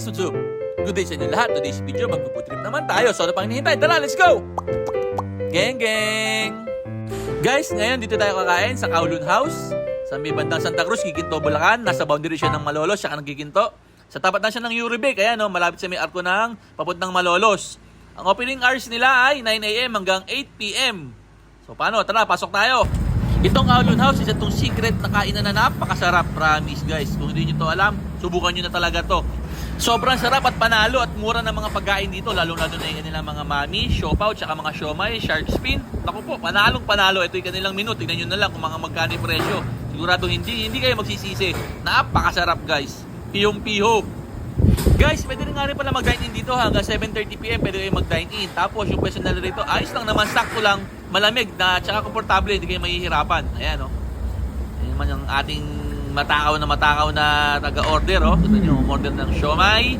guys, what's up? Good day sa inyo lahat. Today's video, magpuputrip naman tayo. So ano pang hinihintay? Tara, let's go! Geng, geng! Guys, ngayon dito tayo kakain sa Kowloon House. Sa may bandang Santa Cruz, Kikinto, Bulacan. Nasa boundary siya ng Malolos, siya ka ng Kikinto. Sa tapat na siya ng Uribe, kaya no, malapit sa may arko ng papuntang Malolos. Ang opening hours nila ay 9 AM hanggang 8 PM. So paano? Tara, pasok tayo! Itong Kowloon House, isa itong secret na kainan na napakasarap, promise guys. Kung hindi nyo to alam, subukan nyo na talaga to. Sobrang sarap at panalo at mura ng mga pagkain dito, lalong-lalo na yung kanilang mga mami, siopaw, tsaka mga siomay, shark fin. Naku po, panalong panalo. Ito yung kanilang menu, tignan nyo na lang kung mga magkano yung presyo. Sigurado hindi kayo magsisisi. Napakasarap guys. Pihong-piho. Guys, pwede rin nga rin pala mag-dine in dito hanggang 7:30 PM, pwede kayo mag-dine in. Tapos yung personal rito, ayos lang naman, sakto lang, malamig na tsaka komportable, hindi kayo mahihirapan. Ayan o. Ayan naman yung ating matakaw na taga-order o. Tignan nyo, order ng siomay,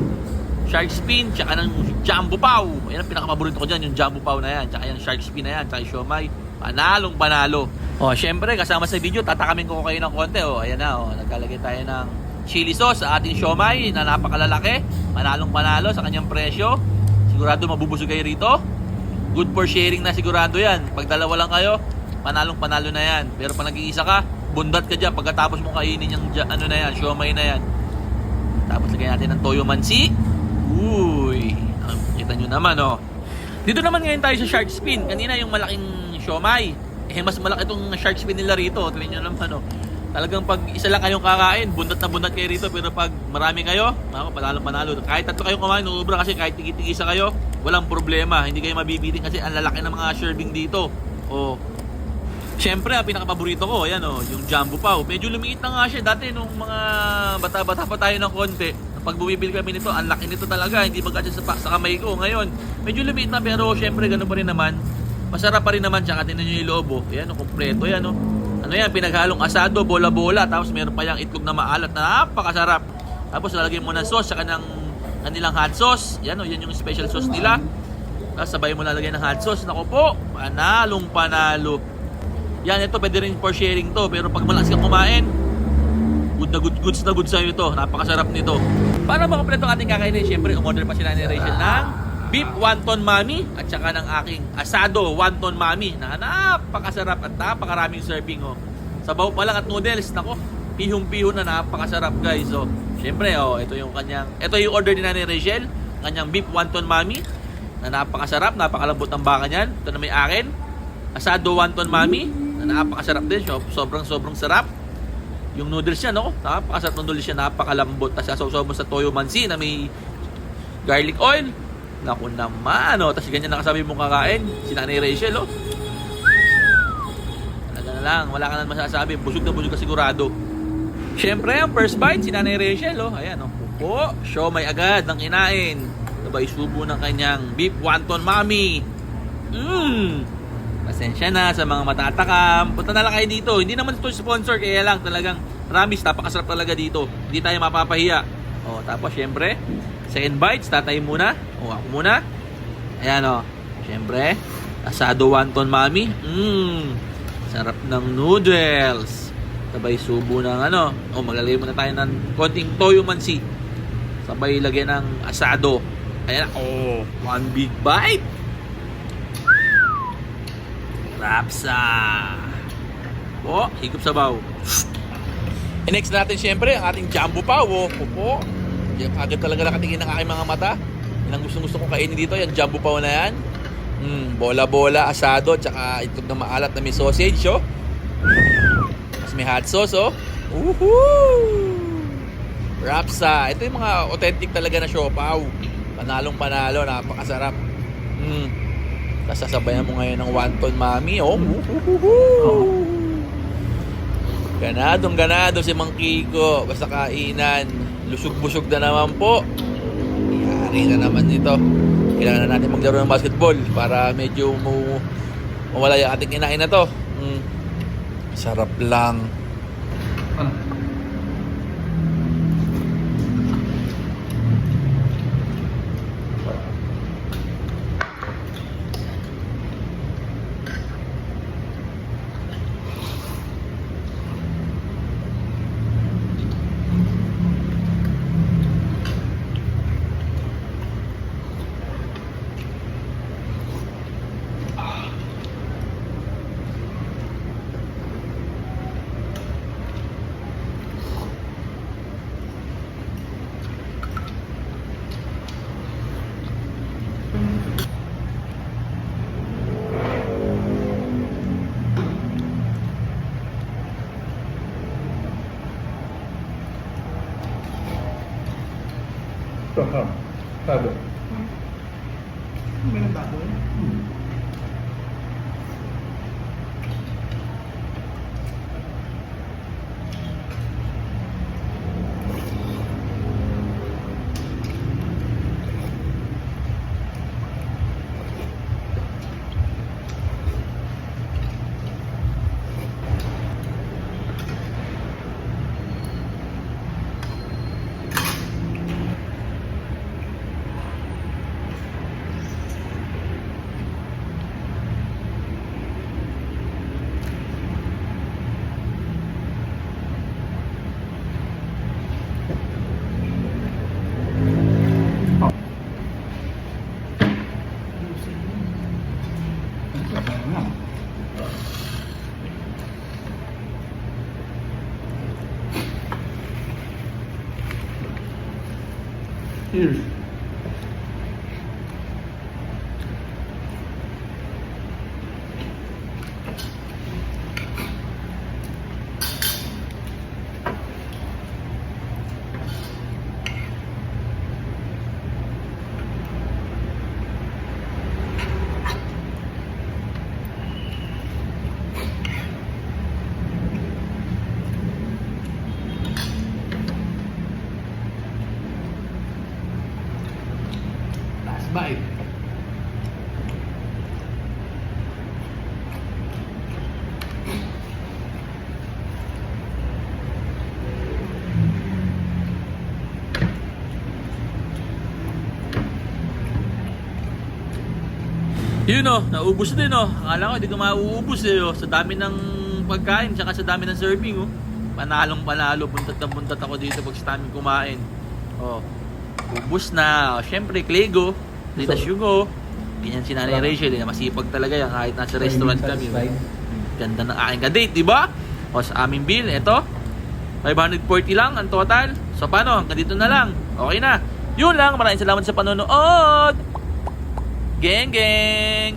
shark fin, tsaka ng jumbo paw. Ayan ang pinakamaburito ko dyan, yung jumbo paw na yan, tsaka yung shark fin na yan, tsaka yung siomay. Panalong panalo. O, syempre, kasama sa video, tatakamin ko kayo ng konti o. Ayan na o, nagkalagay tayo ng chili sauce sa ating siomay na napakalalaki. Panalong panalo sa kanyang presyo. Sigurado mabubusog kayo rito. Good for sharing na sigurado yan. Pag dalawa lang kayo, panalong panalo na yan. Pero pag nag-iisa ka, bundat ka dyan pagkatapos mo kainin yung ano na yan, siomay na yan. Tapos lagyan natin ng toyo mansi. Uy, kita nyo naman oh. Dito naman ngayon tayo sa shark fin. Kanina yung malaking siomay, mas malaki itong shark fin nila rito. Tignan nyo naman oh. Talagang pag isa lang kayong kakain, bundat na bundat kayo rito. Pero pag marami kayo, panalong panalo. Kahit tatlo kayong kumain, ubra kasi kahit tigi-tigisa kayo, walang problema. Hindi kayo mabibiting kasi ang lalaki ng mga serving dito. Oh. Siyempre, ang pinakapaborito ko, ayan oh, yung jumbo paw. Medyo lumiit na nga siya. Dati nung mga bata-bata pa tayo ng konti, pag bumibili kami nito, ang laki nito talaga. Hindi mag-adjust sa kamay ko. Ngayon, medyo lumiit na pero siyempre, ganun pa rin naman. Masarap pa rin naman. Tsaka tinan nyo yung loob oh. Ayan oh, kompleto yan oh. Ano yan, pinaghalong asado, bola-bola. Tapos meron pa yung itlog na maalat na napakasarap. Tapos lalagay mo ng sauce, tsaka ng kanilang hot sauce. Yan oh, yan yung special sauce nila. Tapos sabay mo lalagay ng hot sauce. Naku po, panalong panalo. Yan, ito pwede rin for sharing to. Pero pag malakas kang kumain, goods na good sa'yo ito. Napakasarap nito. Para makompleto ang ating kakainin, syempre umorder pa sila ni Rachel ng beef wonton mami at saka ng aking asado wonton mami na napakasarap at napakaraming serving oh. Sabaw pa lang at noodles, nako, pihong-piho na napakasarap guys oh. Syempre oh, ito yung order ni Nanay Rachel, kanyang beef wonton mami na napakasarap, napakalambot ng baka niyan. Ito na may akin, asado wonton mami na napakasarap din, sobrang sarap. Yung noodles niya, no? Napakasarap ng noodles niya, napakalambot. Tapos sasaw mo sa toyo mansi na may garlic oil. Naku naman, no? Tapos ganyan nakasabi mong kakain, si Nanay Rachel, oh. Talaga na lang, wala ka na masasabi. Busog na busog ka sigurado. Siyempre, ang first bite, si Nanay Rachel, oh. Ayan, oh. Pupo, siomay agad ng kinain. Sabay subo ng kanyang beef wonton mami. Pasensya na sa mga matatakam. Punta na lang kayo dito. Hindi naman ito sponsor, kaya lang talagang promise, napakasarap talaga dito. Hindi tayo mapapahiya. O, tapos syempre, second bites, tatay muna. O, ako muna. Ayan o. Syempre, asado wonton mami. Sarap ng noodles. Sabay subo ng ano. O, maglalagay muna tayo ng konting toyo mansi. Sabay lagyan ng asado. Ayan o. One big bite. Rapsa. Po, higop sabaw. Next natin syempre ang ating jumbo paw. Pupo. Agad talaga nakatingin ng aking mga mata. Yan ang gusto kong kainin dito, yung jumbo paw na yan. Bola-bola, asado, tsaka itlog na maalat na may sausage, oh. Tapos may hot sauce, oh. Woohoo! Rapsa. Ito yung mga authentic talaga na siopaw. Panalong panalo, napakasarap. Tapos sasabayan mo ngayon ng wonton mami, oh. Ganado si Mang Kiko. Basta kainan. Lusog-busog na naman po. Yari na naman ito. Kailangan na natin maglaro ng basketball para medyo mawala yung ating kinain na to. Sarap lang. Saham. Tado. May nagbaboy. Cheers. Last bite. Yun oh, naubos din oh. Akala ko hindi ko mauubos eh oh. Sa dami ng pagkain, tsaka sa dami ng serving oh. Panalong panalo, buntat na buntat ako dito pag sa dami kumain. Oh, ubos na. Oh, syempre, Clego, Rita Shugo. Ganyan si Nanay Rachel, eh. Masipag talaga yan kahit nasa restaurant kami. Oh. Ganda ng aking ka-date, di ba? O sa aming bill, eto, 540 lang ang total. So paano? Hanggang dito na lang. Okay na. Yun lang. Maraming salamat sa panonood. Geng geng!